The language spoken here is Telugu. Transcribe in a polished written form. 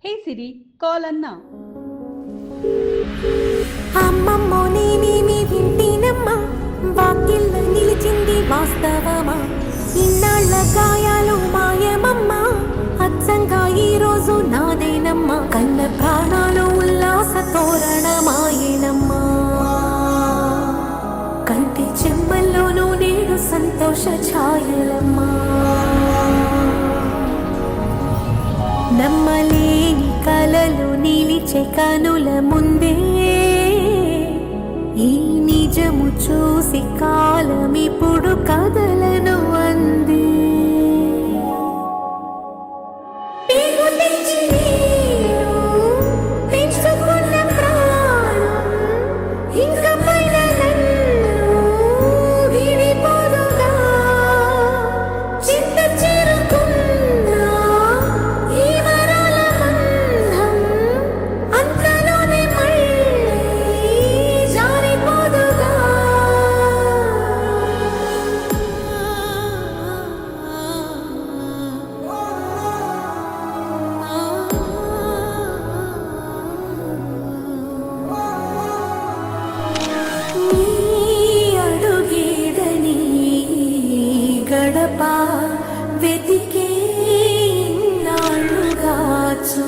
హే సిరి కాల్ అన్నా. అమ్మమ్మో నేనేమి వింటేనమ్మా, వాకిళ్ళ నిలిచింది వాస్తవమా. ఇన్నాళ్ళ గాయాలు మాయమమ్మా, అచ్చంగా ఈ రోజు నాదేనమ్మా. కన్న ప్రాణాలు ఉల్లాస తోరణమాయేనమ్మా, కంటి చెమ్మల్లోనూ నేడు సంతోష ఛాయలమ్మా. నమ్మలేని కలలు నిలిచే కనుల ముందే, ఈ నిజము చూసి కాలమిప్పుడు కదలను అంది. గడప వెతికే నాళ్ళుగా చూ